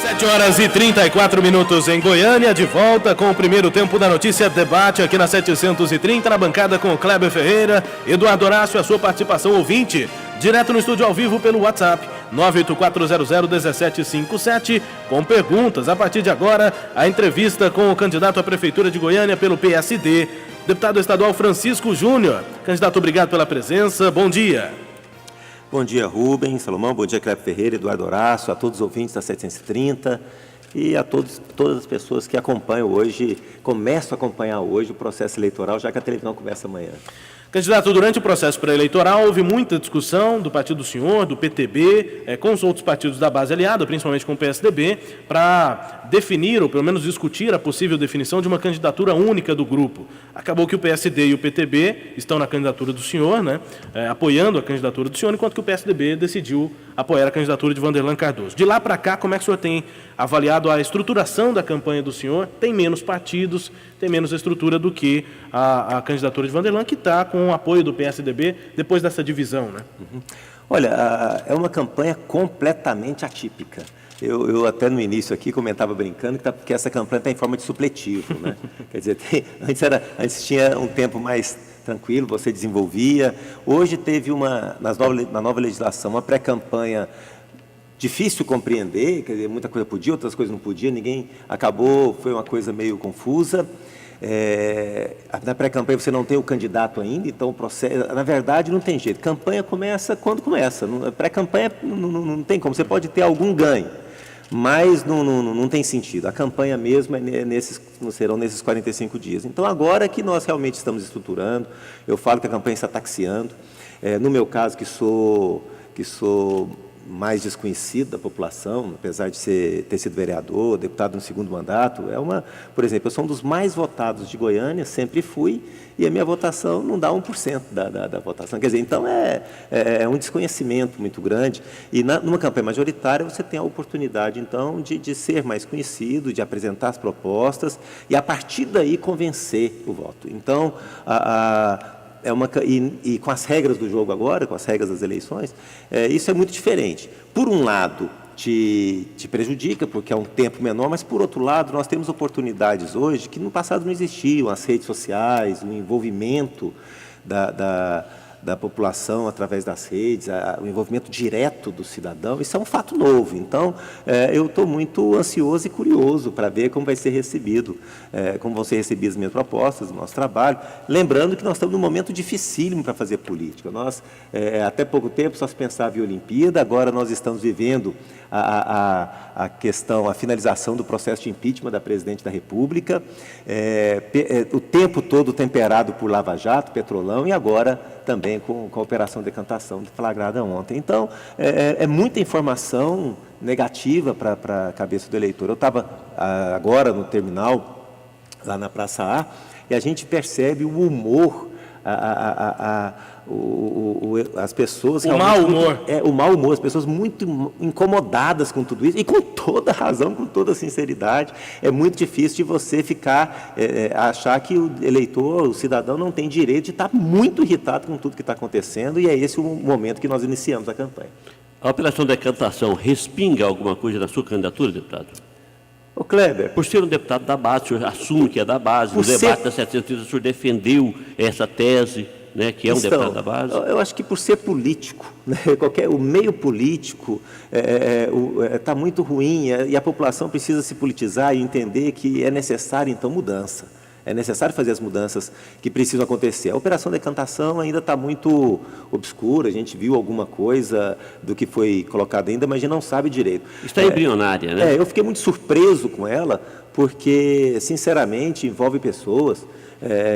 7h34 em Goiânia, de volta com o primeiro tempo da notícia debate aqui na 730, na bancada com o Kleber Ferreira, Eduardo Horácio, a sua participação ouvinte, direto no estúdio ao vivo pelo WhatsApp 984001757, com perguntas. A partir de agora, a entrevista com o candidato à Prefeitura de Goiânia pelo PSD, deputado estadual Francisco Júnior. Candidato, obrigado pela presença, bom dia. Bom dia, Rubens, Salomão, bom dia, Kleber Ferreira, Eduardo Horácio, a todos os ouvintes da 730 e a todas as pessoas que acompanham hoje, começam a acompanhar hoje o processo eleitoral, já que a televisão começa amanhã. Candidato, durante o processo pré-eleitoral houve muita discussão do partido do senhor, do PTB, com os outros partidos da base aliada, principalmente com o PSDB, para definir, ou pelo menos discutir a possível definição de uma candidatura única do grupo. Acabou que o PSD e o PTB estão na candidatura do senhor, né, apoiando a candidatura do senhor, enquanto que o PSDB decidiu apoiar a candidatura de Vanderlan Cardoso. De lá para cá, como é que o senhor tem avaliado a estruturação da campanha do senhor? Tem menos partidos, tem menos estrutura do que a candidatura de Vanderlan, que está com o apoio do PSDB depois dessa divisão, né? Olha, é uma campanha completamente atípica. Eu até no início aqui comentava brincando que essa campanha está em forma de supletivo, né? Quer dizer, antes tinha um tempo mais tranquilo, você desenvolvia. Hoje teve na nova legislação, uma pré-campanha difícil de compreender, quer dizer, muita coisa podia, outras coisas não podia, ninguém acabou, foi uma coisa meio confusa. Na pré-campanha você não tem o candidato ainda, então o processo, na verdade não tem jeito, campanha começa quando começa, pré-campanha não tem como, você pode ter algum ganho, mas não tem sentido, a campanha mesmo serão nesses 45 dias. Então agora que nós realmente estamos estruturando, eu falo que a campanha está taxiando, no meu caso que sou mais desconhecido da população, apesar de ter sido vereador, deputado no segundo mandato, por exemplo, eu sou um dos mais votados de Goiânia, sempre fui, e a minha votação não dá 1% da votação. Quer dizer, então é um desconhecimento muito grande, e numa campanha majoritária você tem a oportunidade, então, de ser mais conhecido, de apresentar as propostas, e a partir daí convencer o voto. Então, e com as regras do jogo agora, com as regras das eleições, isso é muito diferente. Por um lado, te prejudica, porque é um tempo menor, mas, por outro lado, nós temos oportunidades hoje que no passado não existiam, as redes sociais, o envolvimento da população através das redes, o envolvimento direto do cidadão, isso é um fato novo. Então, eu estou muito ansioso e curioso para ver como vai ser recebido, como vão ser recebidas as minhas propostas, o nosso trabalho. Lembrando que nós estamos num momento dificílimo para fazer política. Nós, até pouco tempo, só se pensava em Olimpíada, agora nós estamos vivendo a finalização do processo de impeachment da Presidente da República, o tempo todo temperado por Lava Jato, Petrolão, e agora também com a Operação Decantação flagrada ontem. Então, é muita informação negativa para a cabeça do eleitor. Eu estava agora no terminal, lá na Praça A, e a gente percebe o humor, as pessoas... O mau humor. O mau humor, as pessoas muito incomodadas com tudo isso, e com toda razão, com toda sinceridade. É muito difícil de você achar que o eleitor, o cidadão, não tem direito de estar muito irritado com tudo que está acontecendo, e é esse o momento que nós iniciamos a campanha. A Operação Decantação respinga alguma coisa na sua candidatura, deputado? Ô Kleber... Por ser um deputado da base, o senhor assume que é da base, no debate da 730, o senhor defendeu essa tese, né, que é um deputado da base? Eu acho que por ser político, né, o meio político está muito ruim, e a população precisa se politizar e entender que é necessário, então, mudança. É necessário fazer as mudanças que precisam acontecer. A Operação Decantação ainda está muito obscura, a gente viu alguma coisa do que foi colocado ainda, mas a gente não sabe direito. Está embrionária, né? Eu fiquei muito surpreso com ela, porque, sinceramente, envolve pessoas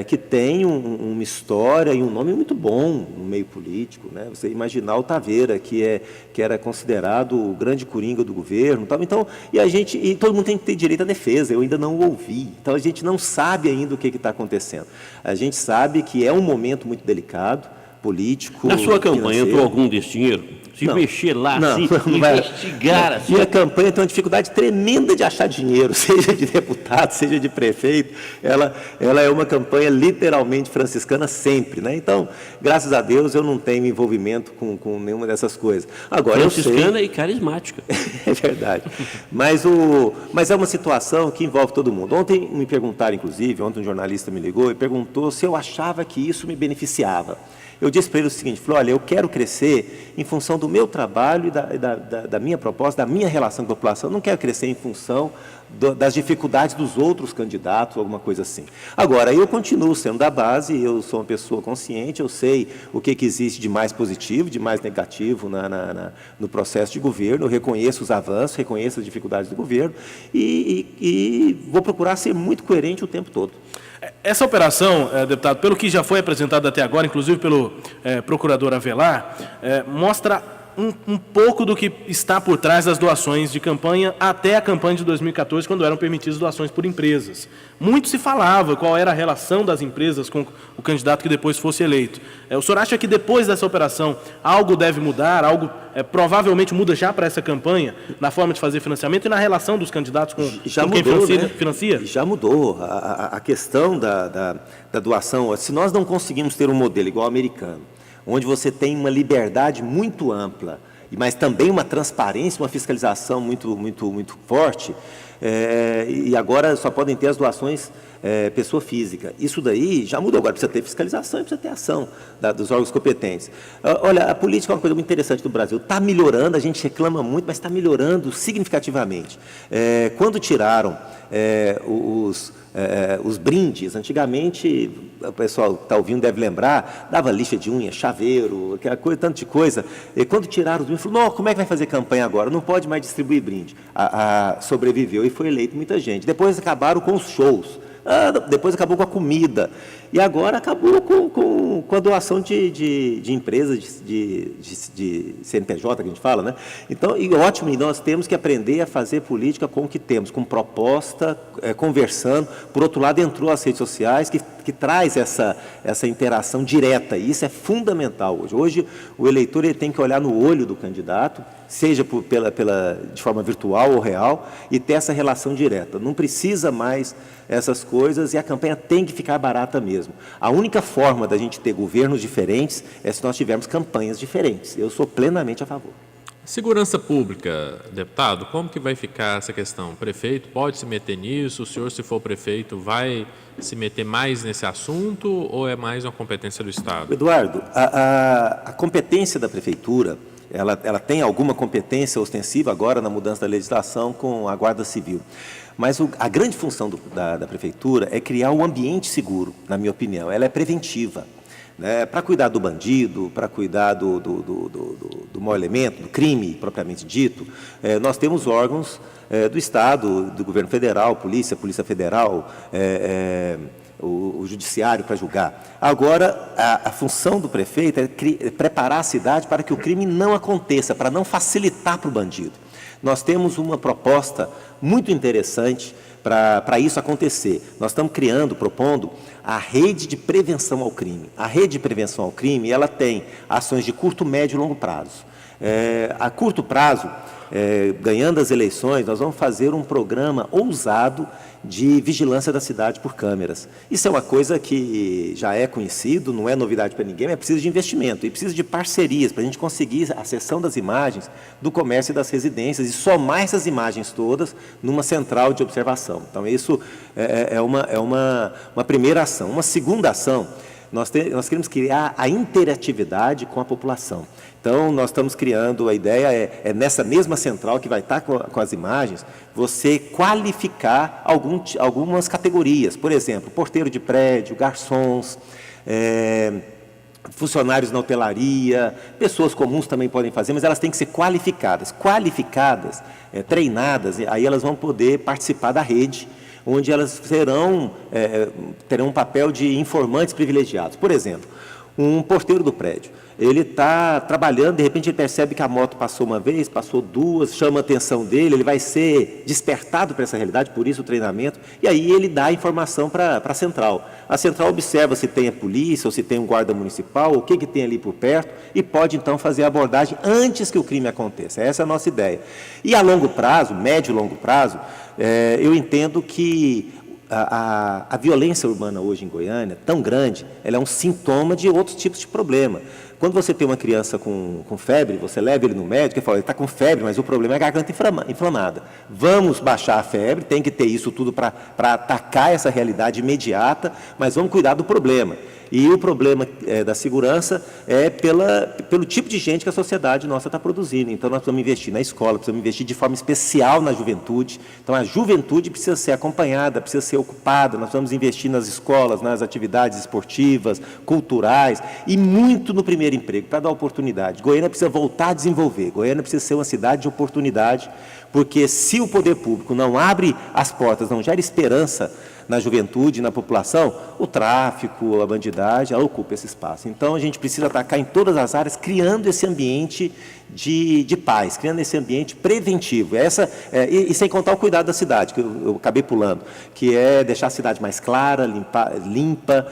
que têm uma história e um nome muito bom no meio político, né? Você imaginar o Taveira, que era considerado o grande coringa do governo, então, e todo mundo tem que ter direito à defesa. Eu ainda não o ouvi, então a gente não sabe ainda o que está acontecendo. A gente sabe que é um momento muito delicado, político. Na sua campanha financeiro. entrou algum desse dinheiro? Se Não. mexer lá, Não, assim, não vai. investigar, assim. Minha campanha tem uma dificuldade tremenda de achar dinheiro, seja de deputado, seja de prefeito. Ela é uma campanha literalmente franciscana sempre, né? Então, graças a Deus, eu não tenho envolvimento com nenhuma dessas coisas. Agora, Franciscana e carismática. É verdade. Mas é uma situação que envolve todo mundo. Ontem me perguntaram, inclusive, ontem um jornalista me ligou e perguntou se eu achava que isso me beneficiava. Eu disse para ele o seguinte, falei, olha, eu quero crescer em função do meu trabalho e da minha proposta, da minha relação com a população, eu não quero crescer em função das dificuldades dos outros candidatos, alguma coisa assim. Agora, eu continuo sendo da base, eu sou uma pessoa consciente, eu sei o que existe de mais positivo, de mais negativo no processo de governo, eu reconheço os avanços, reconheço as dificuldades do governo e vou procurar ser muito coerente o tempo todo. Essa operação, deputado, pelo que já foi apresentado até agora, inclusive pelo procurador Avelar, mostra um pouco do que está por trás das doações de campanha até a campanha de 2014, quando eram permitidas doações por empresas. Muito se falava qual era a relação das empresas com o candidato que depois fosse eleito. O senhor acha que depois dessa operação algo deve mudar, algo provavelmente muda já para essa campanha, na forma de fazer financiamento e na relação dos candidatos com quem financia? Já mudou. A questão da doação, se nós não conseguimos ter um modelo igual ao americano, onde você tem uma liberdade muito ampla, mas também uma transparência, uma fiscalização muito forte, e agora só podem ter as doações pessoa física. Isso daí já mudou, agora precisa ter fiscalização e precisa ter ação dos órgãos competentes. Olha, a política é uma coisa muito interessante do Brasil, está melhorando, a gente reclama muito, mas está melhorando significativamente. Quando tiraram os brindes, antigamente, o pessoal que está ouvindo deve lembrar, dava lixa de unha, chaveiro, aquela coisa, tanto de coisa, e quando tiraram os brindes, falou, não, como é que vai fazer campanha agora? Não pode mais distribuir brinde. Sobreviveu e foi eleito muita gente. Depois acabaram com os shows, depois acabou com a comida, e agora acabou com a doação de empresas, de CNPJ, que a gente fala, né? Então, e ótimo, e nós temos que aprender a fazer política com o que temos, com proposta, conversando. Por outro lado, entrou as redes sociais, que traz essa interação direta, e isso é fundamental hoje. Hoje, o eleitor ele tem que olhar no olho do candidato, seja de forma virtual ou real, e ter essa relação direta. Não precisa mais essas coisas, e a campanha tem que ficar barata mesmo. A única forma da gente ter governos diferentes é se nós tivermos campanhas diferentes. Eu sou plenamente a favor. Segurança pública, deputado, como que vai ficar essa questão? O prefeito pode se meter nisso? O senhor, se for prefeito, vai se meter mais nesse assunto ou é mais uma competência do Estado? Eduardo, a competência da prefeitura, ela tem alguma competência ostensiva agora na mudança da legislação com a Guarda Civil. Mas a grande função da prefeitura é criar um ambiente seguro, na minha opinião. Ela é preventiva, né? Para cuidar do bandido, para cuidar do mau elemento, do crime propriamente dito, nós temos órgãos do Estado, do governo federal, Polícia Federal, o judiciário para julgar. Agora, a função do prefeito é preparar a cidade para que o crime não aconteça, para não facilitar para o bandido. Nós temos uma proposta muito interessante para isso acontecer. Nós estamos propondo a rede de prevenção ao crime. A rede de prevenção ao crime, ela tem ações de curto, médio e longo prazo. A curto prazo, ganhando as eleições, nós vamos fazer um programa ousado de vigilância da cidade por câmeras. Isso é uma coisa que já é conhecido, não é novidade para ninguém, mas precisa de investimento e precisa de parcerias para a gente conseguir a acessão das imagens do comércio e das residências e somar essas imagens todas numa central de observação. Então, isso é uma primeira ação. Uma segunda ação, nós queremos criar a interatividade com a população. Então, nós estamos criando, a ideia é nessa mesma central que vai estar com as imagens, você qualificar algumas categorias. Por exemplo, porteiro de prédio, garçons, funcionários na hotelaria, pessoas comuns também podem fazer, mas elas têm que ser qualificadas. Qualificadas, treinadas, aí elas vão poder participar da rede, onde elas terão um papel de informantes privilegiados. Por exemplo, um porteiro do prédio. Ele está trabalhando, de repente ele percebe que a moto passou uma vez, passou duas, chama a atenção dele, ele vai ser despertado para essa realidade, por isso o treinamento, e aí ele dá a informação para a central. A central observa se tem a polícia ou se tem um guarda municipal, o que tem ali por perto, e pode então fazer a abordagem antes que o crime aconteça. Essa é a nossa ideia. E a longo prazo, médio e longo prazo, eu entendo que a violência urbana hoje em Goiânia, tão grande, ela é um sintoma de outros tipos de problema. Quando você tem uma criança com febre, você leva ele no médico e fala, ele está com febre, mas o problema é a garganta inflamada. Vamos baixar a febre, tem que ter isso tudo para atacar essa realidade imediata, mas vamos cuidar do problema. E o problema da segurança é pelo tipo de gente que a sociedade nossa está produzindo. Então, nós precisamos investir na escola, precisamos investir de forma especial na juventude. Então, a juventude precisa ser acompanhada, precisa ser ocupada. Nós precisamos investir nas escolas, nas atividades esportivas, culturais e muito no primeiro emprego, para dar oportunidade. Goiânia precisa voltar a desenvolver. Goiânia precisa ser uma cidade de oportunidade, porque se o poder público não abre as portas, não gera esperança na juventude, na população, o tráfico, a bandidagem, ela ocupa esse espaço. Então, a gente precisa atacar em todas as áreas, criando esse ambiente de paz, criando esse ambiente preventivo. E sem contar o cuidado da cidade, que eu acabei pulando, que é deixar a cidade mais clara, limpa,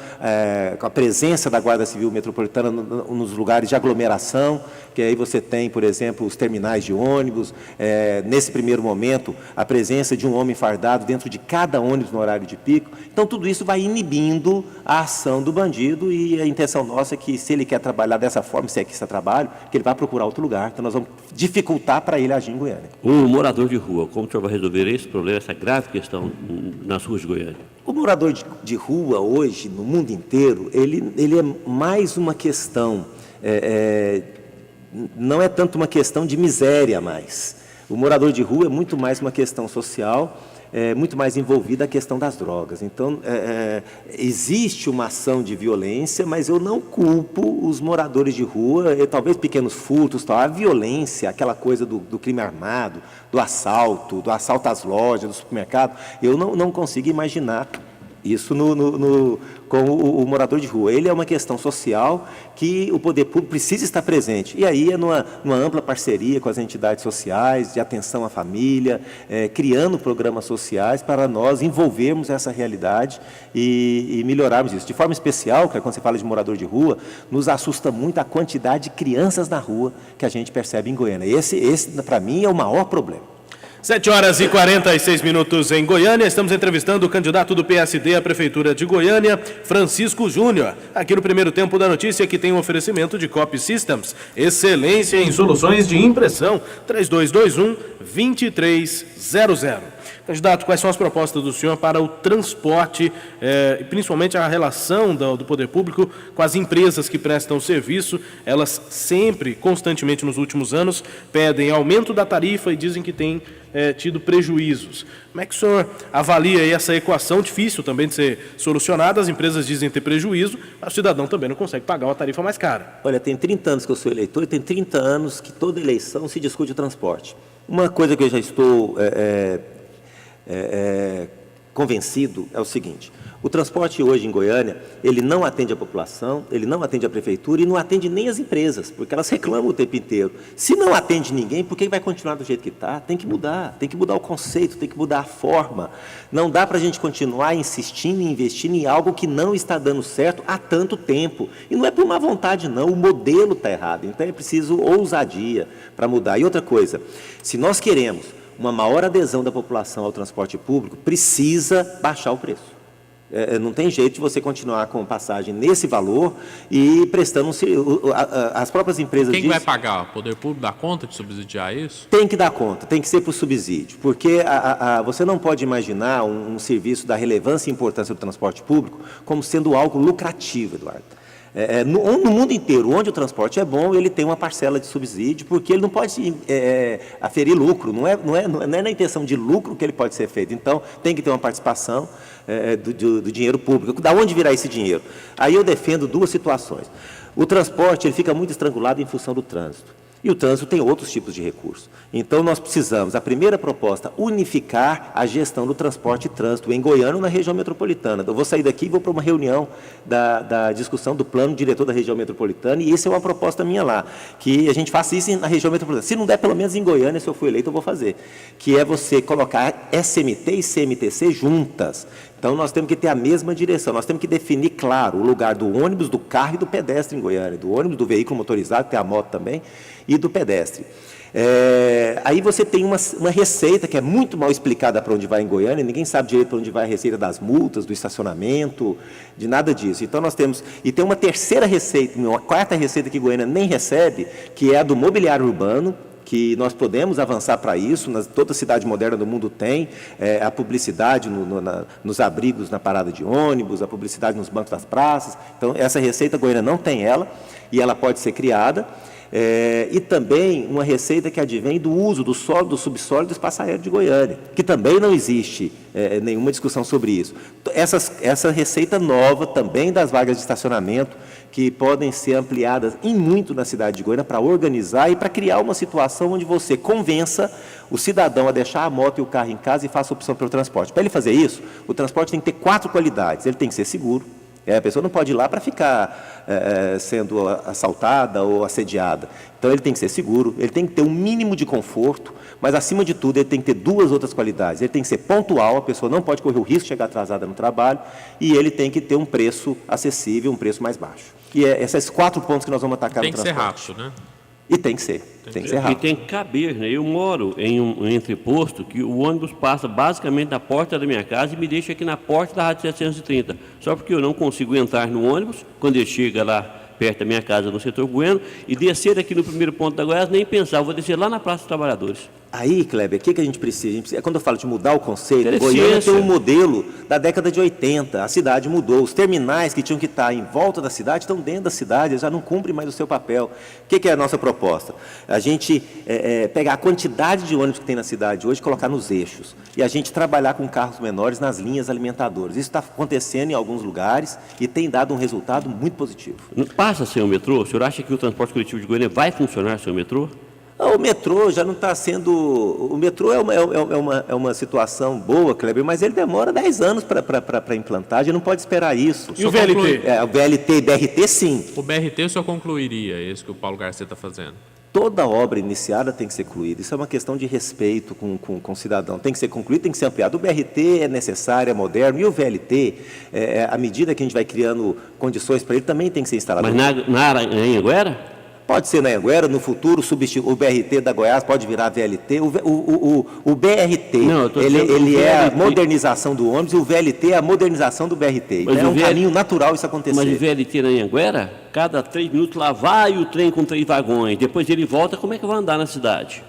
com a presença da Guarda Civil Metropolitana nos lugares de aglomeração, que aí você tem, por exemplo, os terminais de ônibus, nesse primeiro momento, a presença de um homem fardado dentro de cada ônibus no horário de pico. Então, tudo isso vai inibindo a ação do bandido e a intenção nossa é que, se ele quer trabalhar dessa forma, se é que isso é trabalho, que ele vá procurar outro lugar. Então, nós vamos dificultar para ele agir em Goiânia. Um morador de rua, como o senhor vai resolver esse problema, essa grave questão nas ruas de Goiânia? O morador de rua, hoje, no mundo inteiro, ele é mais uma questão, não é tanto uma questão de miséria mais. O morador de rua é muito mais uma questão social, muito mais envolvida a questão das drogas. Então, existe uma ação de violência, mas eu não culpo os moradores de rua, talvez pequenos furtos, a violência, aquela coisa do crime armado, do assalto às lojas, do supermercado, eu não consigo imaginar isso com o morador de rua. Ele é uma questão social que o poder público precisa estar presente. E aí é numa ampla parceria com as entidades sociais, de atenção à família, criando programas sociais para nós envolvermos essa realidade e melhorarmos isso. De forma especial, quando você fala de morador de rua, nos assusta muito a quantidade de crianças na rua que a gente percebe em Goiânia. Esse para mim, é o maior problema. 7h46 em Goiânia. Estamos entrevistando o candidato do PSD à Prefeitura de Goiânia, Francisco Júnior. Aqui no primeiro tempo da notícia, que tem um oferecimento de Copy Systems, excelência em soluções de impressão, 3221-2300. Candidato, quais são as propostas do senhor para o transporte, principalmente a relação do poder público com as empresas que prestam serviço? Elas sempre, constantemente nos últimos anos, pedem aumento da tarifa e dizem que têm tido prejuízos. Como é que o senhor avalia aí essa equação difícil também de ser solucionada? As empresas dizem ter prejuízo, mas o cidadão também não consegue pagar uma tarifa mais cara. Olha, tem 30 anos que eu sou eleitor e tem 30 anos que toda eleição se discute o transporte. Uma coisa que eu já estou convencido é o seguinte: o transporte hoje em Goiânia, ele não atende a população, ele não atende a prefeitura e não atende nem as empresas, porque elas reclamam o tempo inteiro. Se não atende ninguém, por que vai continuar do jeito que está? Tem que mudar o conceito, tem que mudar a forma. Não dá para a gente continuar insistindo e investindo em algo que não está dando certo há tanto tempo. E não é por má vontade não, o modelo está errado. Então é preciso ousadia para mudar. E outra coisa, se nós queremos uma maior adesão da população ao transporte público, precisa baixar o preço. Não tem jeito de você continuar com passagem nesse valor e prestando as próprias empresas. Quem vai pagar? O poder público dá conta de subsidiar isso? Tem que dar conta, tem que ser por subsídio, porque você não pode imaginar um serviço da relevância e importância do transporte público como sendo algo lucrativo, Eduardo. No mundo inteiro, onde o transporte é bom, ele tem uma parcela de subsídio, porque ele não pode aferir lucro, não é na intenção de lucro que ele pode ser feito. Então, tem que ter uma participação do dinheiro público. Da onde virá esse dinheiro? Aí eu defendo duas situações. O transporte ele fica muito estrangulado em função do trânsito. E o trânsito tem outros tipos de recursos. Então, nós precisamos, a primeira proposta, unificar a gestão do transporte e trânsito em Goiânia ou na região metropolitana. Eu vou sair daqui e vou para uma reunião da discussão do plano diretor da região metropolitana, e isso é uma proposta minha lá, que a gente faça isso na região metropolitana. Se não der, pelo menos em Goiânia, se eu for eleito, eu vou fazer. Que é você colocar SMT e CMTC juntas. Então, nós temos que ter a mesma direção, nós temos que definir, claro, o lugar do ônibus, do carro e do pedestre em Goiânia, do ônibus, do veículo motorizado, tem a moto também, e do pedestre. Aí você tem uma receita que é muito mal explicada para onde vai em Goiânia, ninguém sabe direito para onde vai a receita das multas, do estacionamento, de nada disso. Então nós temos, e tem uma terceira receita, uma quarta receita que Goiânia nem recebe, que é a do mobiliário urbano, que nós podemos avançar para isso, toda cidade moderna do mundo tem, a publicidade nos abrigos na parada de ônibus, a publicidade nos bancos das praças. Então essa receita Goiânia não tem ela, e ela pode ser criada. E também uma receita que advém do uso do solo, do subsolo do espaço aéreo de Goiânia, que também não existe nenhuma discussão sobre isso. Essa receita nova também das vagas de estacionamento, que podem ser ampliadas em muito na cidade de Goiânia para organizar e para criar uma situação onde você convença o cidadão a deixar a moto e o carro em casa e faça opção pelo transporte. Para ele fazer isso, o transporte tem que ter 4 qualidades. Ele tem que ser seguro. A pessoa não pode ir lá para ficar sendo assaltada ou assediada. Então, ele tem que ser seguro, ele tem que ter um mínimo de conforto, mas, acima de tudo, ele tem que ter 2 outras qualidades. Ele tem que ser pontual, a pessoa não pode correr o risco de chegar atrasada no trabalho, e ele tem que ter um preço acessível, um preço mais baixo. E esses 4 pontos que nós vamos atacar no transporte. Tem que ser rápido, né? E tem que ser, tem que ser rápido. E tem que caber, né? Eu moro em um entreposto que o ônibus passa basicamente na porta da minha casa e me deixa aqui na porta da Rádio 730. Só porque eu não consigo entrar no ônibus, quando ele chega lá perto da minha casa, no setor Bueno, e descer aqui no primeiro ponto da Goiás, nem pensar, eu vou descer lá na Praça dos Trabalhadores. Aí, Kleber, o que a gente precisa? Quando eu falo de mudar o conceito, Goiânia tem um modelo da década de 80, a cidade mudou, os terminais que tinham que estar em volta da cidade estão dentro da cidade, eles já não cumprem mais o seu papel. O que é a nossa proposta? A gente pegar a quantidade de ônibus que tem na cidade hoje e colocar nos eixos, e a gente trabalhar com carros menores nas linhas alimentadoras. Isso está acontecendo em alguns lugares e tem dado um resultado muito positivo. Não passa a ser o metrô? O senhor acha que o transporte coletivo de Goiânia vai funcionar sem o metrô? O metrô já não está sendo... O metrô é uma situação boa, Kleber, mas ele demora 10 anos para implantar, a gente não pode esperar isso. E o VLT? O VLT e BRT, sim. O BRT só concluiria, esse que o Paulo Garcia está fazendo. Toda obra iniciada tem que ser concluída. Isso é uma questão de respeito com o cidadão. Tem que ser concluído, tem que ser ampliado. O BRT é necessário, é moderno. E o VLT, à medida que a gente vai criando condições para ele, também tem que ser instalado. Mas na Anhanguera? Pode ser na Anhanguera, no futuro, o BRT da Goiás pode virar VLT. O BRT, ele é a modernização do ônibus, e o VLT é a modernização do BRT. Então, é um caminho natural isso acontecer. Mas o VLT na Anhanguera, cada 3 minutos lá vai o trem com 3 vagões, depois ele volta, como é que vai andar na cidade?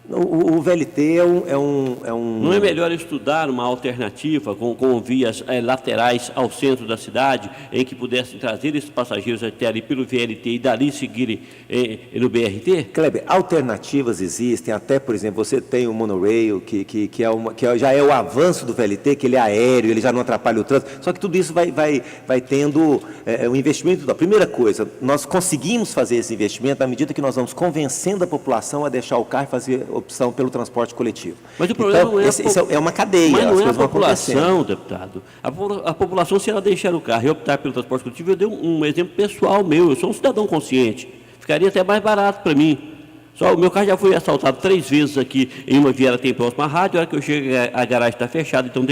O VLT é um... Não é melhor estudar uma alternativa com vias laterais ao centro da cidade, em que pudessem trazer esses passageiros até ali pelo VLT e dali seguirem no BRT? Kleber, alternativas existem, até, por exemplo, você tem o monorail, que já é o avanço do VLT, que ele é aéreo, ele já não atrapalha o trânsito, só que tudo isso vai tendo um investimento. A primeira coisa, nós conseguimos fazer esse investimento à medida que nós vamos convencendo a população a deixar o carro e fazer opção pelo transporte coletivo. Mas o problema não é... Isso é uma cadeia. Mas não é a população, deputado. A população, se ela deixar o carro e optar pelo transporte coletivo, eu dei um exemplo pessoal meu, eu sou um cidadão consciente, ficaria até mais barato para mim. Só o meu carro já foi assaltado 3 vezes aqui em uma viela tem próxima à rádio, a hora que eu chego a garagem está fechada, então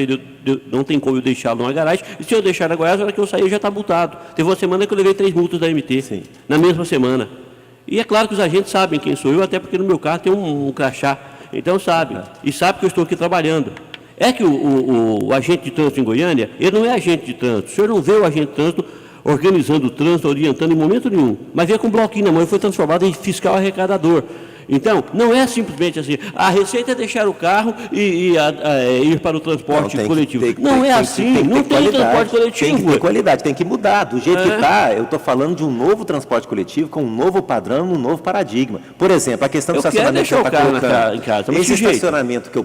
não tem como eu deixá-lo numa garagem, e se eu deixar na Goiás, a hora que eu sair já está multado. Teve uma semana que eu levei 3 multas da MT, Sim. Na mesma semana. E é claro que os agentes sabem quem sou eu, até porque no meu carro tem um crachá. Então sabe, e sabe que eu estou aqui trabalhando. É que o agente de trânsito em Goiânia, ele não é agente de trânsito. O senhor não vê o agente de trânsito organizando o trânsito, orientando em momento nenhum. Mas vê com um bloquinho na mão, ele foi transformado em fiscal arrecadador. Então, não é simplesmente assim, a receita é deixar o carro e ir para o transporte coletivo. Não é assim, não tem transporte coletivo. Tem que ter qualidade, tem que mudar. Do jeito que está, eu estou falando de um novo transporte coletivo com um novo padrão, um novo paradigma. Por exemplo, a questão do estacionamento que você está colocando. Em casa, esse estacionamento que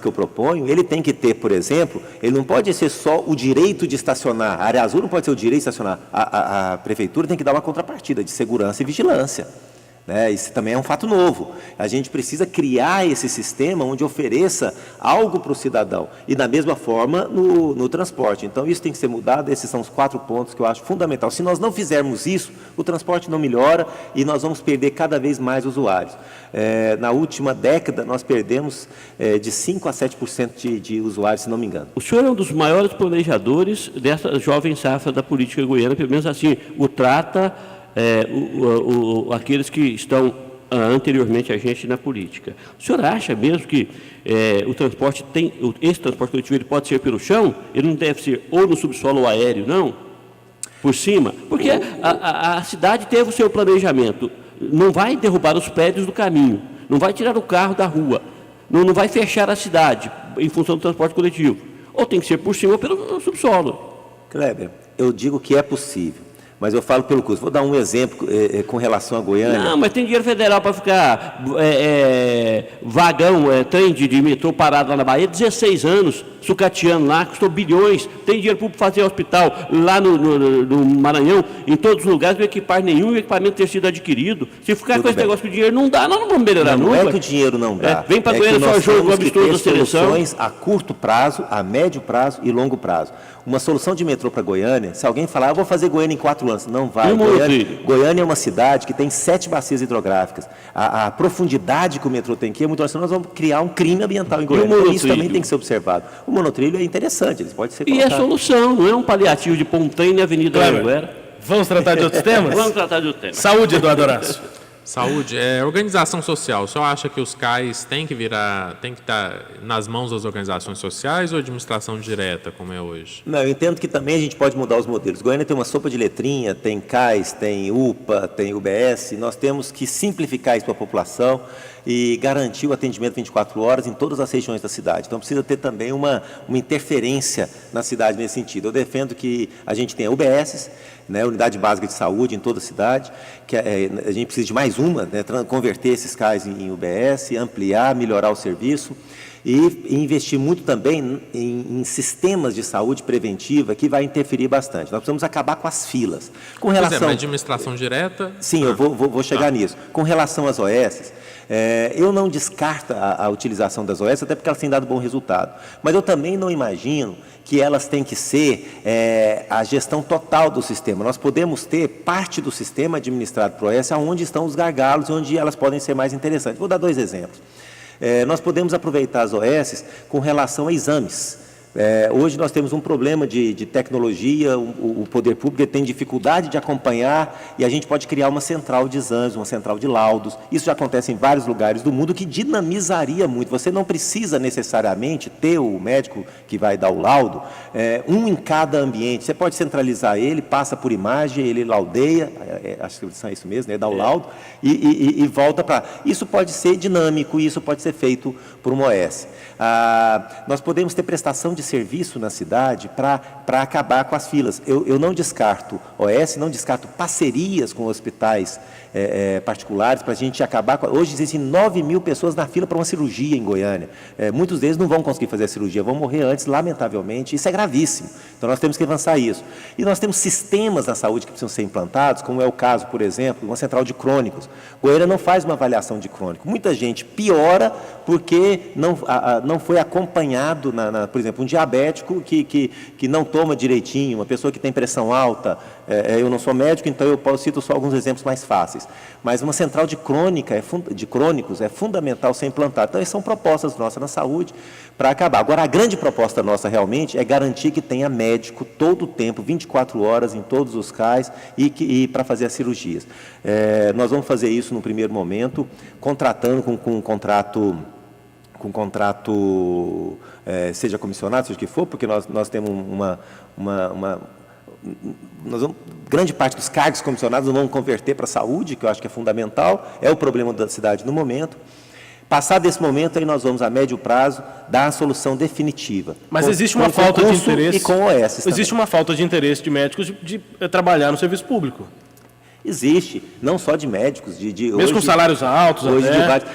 eu proponho, ele tem que ter, por exemplo, ele não pode ser só o direito de estacionar. A área azul não pode ser o direito de estacionar. A prefeitura tem que dar uma contrapartida de segurança e vigilância. né? Isso também é um fato novo. A gente precisa criar esse sistema onde ofereça algo para o cidadão. E da mesma forma no transporte. Então isso tem que ser mudado, esses são os 4 pontos que eu acho fundamental. Se nós não fizermos isso, o transporte não melhora e nós vamos perder cada vez mais usuários. Na última década nós perdemos de 5% a 7% de usuários, se não me engano. O senhor é um dos maiores planejadores dessa jovem safra da política goiana, pelo menos assim o trata aqueles que estão anteriormente a gente na política. O senhor acha mesmo que o transporte esse transporte coletivo ele pode ser pelo chão? Ele não deve ser ou no subsolo ou aéreo, não? Por cima? Porque a cidade teve o seu planejamento. Não vai derrubar os prédios do caminho, não vai tirar o carro da rua, não vai fechar a cidade em função do transporte coletivo. Ou tem que ser por cima ou pelo subsolo. Kleber, eu digo que é possível, mas eu falo pelo custo. Vou dar um exemplo com relação a Goiânia. Não, mas tem dinheiro federal para ficar vagão, trem de metrô parado lá na Bahia, 16 anos, sucateando lá, custou bilhões. Tem dinheiro público para fazer hospital lá no Maranhão, em todos os lugares, não equipar nenhum equipamento ter sido adquirido. Se ficar Tudo com esse bem. negócio que o dinheiro não dá, nós não vamos melhorar Não nunca. é que o dinheiro não dá. Vem para é Goiânia que só nós jogo temos que absurdo ter da seleção. soluções a curto prazo, a médio prazo e longo prazo. Uma solução de metrô para Goiânia, se alguém falar, eu vou fazer Goiânia em 4 anos, não vai. Goiânia é uma cidade que tem 7 bacias hidrográficas. A profundidade que o metrô tem aqui é muito grande. Nós vamos criar um crime ambiental em Goiânia. Então, isso também tem que ser observado. O monotrilho é interessante, ele pode ser colocado. E é solução, não é um paliativo de pôr um trem na Avenida Anhanguera. Vamos tratar de outros temas? Vamos tratar de outro tema. Saúde, Eduardo Horácio. Saúde, organização social. O senhor acha que os CAIs têm que estar nas mãos das organizações sociais ou administração direta, como é hoje? Não, eu entendo que também a gente pode mudar os modelos. Goiânia tem uma sopa de letrinha, tem CAIs, tem UPA, tem UBS. Nós temos que simplificar isso para a população e garantir o atendimento 24 horas em todas as regiões da cidade. Então, precisa ter também uma interferência na cidade nesse sentido. Eu defendo que a gente tenha UBSs, né, Unidade Básica de Saúde em toda a cidade, que a gente precisa de mais uma, né, converter esses CAIs em UBS, ampliar, melhorar o serviço e investir muito também em sistemas de saúde preventiva, que vai interferir bastante. Nós precisamos acabar com as filas. Com relação à administração direta... Sim, eu vou chegar nisso. Com relação às OS, eu não descarto a utilização das OS, até porque elas têm dado bom resultado. Mas eu também não imagino que elas têm que ser a gestão total do sistema. Nós podemos ter parte do sistema administrado por OS onde estão os gargalos e onde elas podem ser mais interessantes. Vou dar 2 exemplos. Nós podemos aproveitar as OS com relação a exames. Hoje nós temos um problema de tecnologia, o poder público tem dificuldade de acompanhar e a gente pode criar uma central de exames, uma central de laudos. Isso já acontece em vários lugares do mundo, que dinamizaria muito. Você não precisa necessariamente ter o médico que vai dar o laudo, um em cada ambiente. Você pode centralizar ele, passa por imagem, ele laudeia, acho que é isso mesmo, né? Dá o laudo e volta para... Isso pode ser dinâmico, isso pode ser feito por uma OS. Nós podemos ter prestação de serviço na cidade para acabar com as filas. Eu não descarto OS, não descarto parcerias com hospitais particulares para a gente acabar com... Hoje existem 9 mil pessoas na fila para uma cirurgia em Goiânia. Muitos deles não vão conseguir fazer a cirurgia, vão morrer antes, lamentavelmente. Isso é gravíssimo. Então nós temos que avançar isso. E nós temos sistemas na saúde que precisam ser implantados, como é o caso, por exemplo, de uma central de crônicos. Goiânia não faz uma avaliação de crônico. Muita gente piora porque não foi acompanhado, por exemplo, um diabético que não toma direitinho, uma pessoa que tem pressão alta. Eu não sou médico, então eu cito só alguns exemplos mais fáceis. Mas uma central de crônicos é fundamental ser implantada. Então, essas são propostas nossas na saúde para acabar. Agora, a grande proposta nossa realmente é garantir que tenha médico todo o tempo, 24 horas em todos os CAIs e para fazer as cirurgias. Nós vamos fazer isso no primeiro momento, contratando com um contrato... seja comissionado, seja o que for, porque nós temos grande parte dos cargos comissionados nós vamos converter para a saúde, que eu acho que é fundamental, é o problema da cidade no momento. Passado esse momento, aí nós vamos, a médio prazo, dar a solução definitiva. Mas existe uma falta de interesse... E com OS existe uma falta de interesse de médicos de trabalhar no serviço público. Existe, não só de médicos, Mesmo hoje, com salários altos, hoje até. de vários,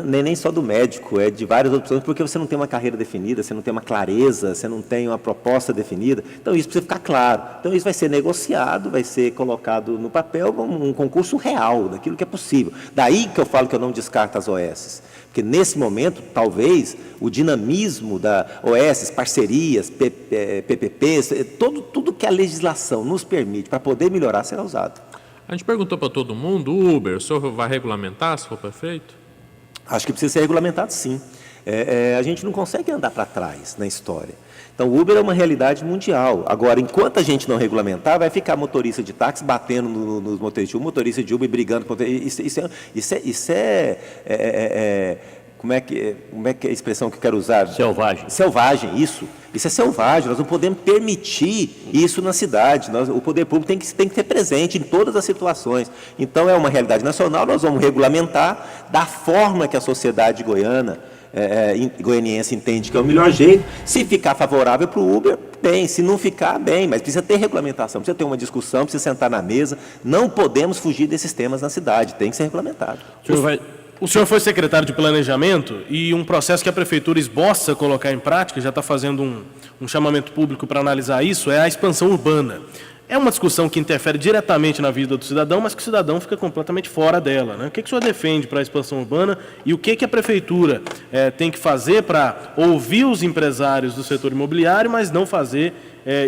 nem só do médico, é de várias opções, porque você não tem uma carreira definida, você não tem uma clareza, você não tem uma proposta definida. Então isso precisa ficar claro. Então isso vai ser negociado, vai ser colocado no papel um concurso real, daquilo que é possível. Daí que eu falo que eu não descarto as OS. Porque nesse momento, talvez, o dinamismo da OS, parcerias, PPPs, tudo que a legislação nos permite para poder melhorar será usado. A gente perguntou para todo mundo, o Uber, o senhor vai regulamentar se for prefeito? Acho que precisa ser regulamentado, sim. A gente não consegue andar para trás na história. Então, o Uber é uma realidade mundial. Agora, enquanto a gente não regulamentar, vai ficar motorista de táxi batendo nos motoristas de Uber, motorista de Uber brigando. Como é que é a expressão que eu quero usar? Selvagem. Selvagem, isso. Isso é selvagem. Nós não podemos permitir isso na cidade. O poder público tem que ser presente em todas as situações. Então, é uma realidade nacional, nós vamos regulamentar da forma que a sociedade goianiense entende que é o melhor jeito. Se ficar favorável para o Uber, bem. Se não ficar, bem. Mas precisa ter regulamentação, precisa ter uma discussão, precisa sentar na mesa. Não podemos fugir desses temas na cidade. Tem que ser regulamentado. O senhor foi secretário de Planejamento e um processo que a Prefeitura esboça colocar em prática, já está fazendo um chamamento público para analisar isso, é a expansão urbana. É uma discussão que interfere diretamente na vida do cidadão, mas que o cidadão fica completamente fora dela, né? O que o senhor defende para a expansão urbana e o que a Prefeitura tem que fazer para ouvir os empresários do setor imobiliário, mas não fazer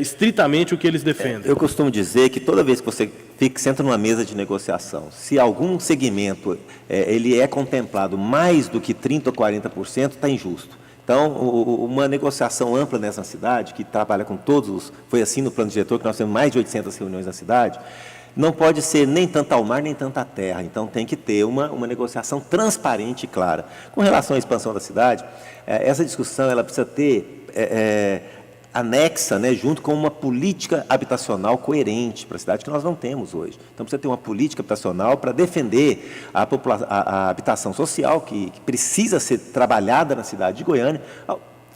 estritamente o que eles defendem? Eu costumo dizer que toda vez que você senta numa mesa de negociação, se algum segmento ele é contemplado mais do que 30% ou 40%, está injusto. Então, uma negociação ampla nessa cidade, que trabalha com foi assim no plano diretor, que nós temos mais de 800 reuniões na cidade, não pode ser nem tanto ao mar, nem tanto à terra. Então, tem que ter uma negociação transparente e clara. Com relação à expansão da cidade, essa discussão ela precisa ter anexa, junto com uma política habitacional coerente para a cidade, que nós não temos hoje. Então, precisa ter uma política habitacional para defender a habitação social, que precisa ser trabalhada na cidade de Goiânia,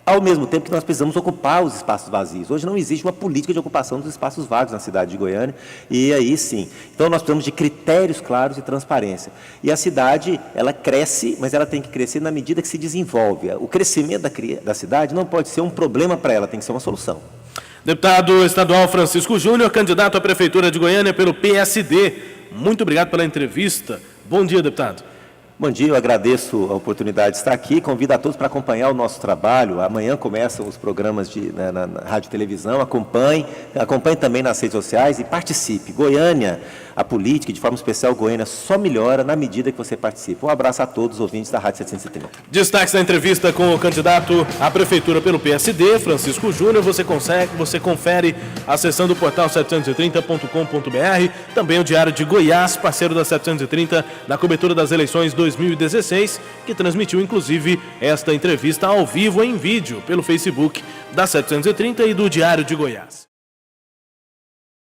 ao mesmo tempo que nós precisamos ocupar os espaços vazios. Hoje não existe uma política de ocupação dos espaços vagos na cidade de Goiânia, e aí sim. Então nós precisamos de critérios claros e transparência. E a cidade, ela cresce, mas ela tem que crescer na medida que se desenvolve. O crescimento da cidade não pode ser um problema para ela, tem que ser uma solução. Deputado estadual Francisco Júnior, candidato à Prefeitura de Goiânia pelo PSD. Muito obrigado pela entrevista. Bom dia, deputado. Bom dia, eu agradeço a oportunidade de estar aqui, convido a todos para acompanhar o nosso trabalho. Amanhã começam os programas na rádio e televisão, acompanhe também nas redes sociais e participe. Goiânia, a política, de forma especial Goiânia, só melhora na medida que você participa. Um abraço a todos os ouvintes da Rádio 730. Destaques da entrevista com o candidato à Prefeitura pelo PSD, Francisco Júnior, você confere acessando o portal 730.com.br, também o Diário de Goiás, parceiro da 730, na cobertura das eleições 2016, que transmitiu inclusive esta entrevista ao vivo em vídeo pelo Facebook da 730 e do Diário de Goiás.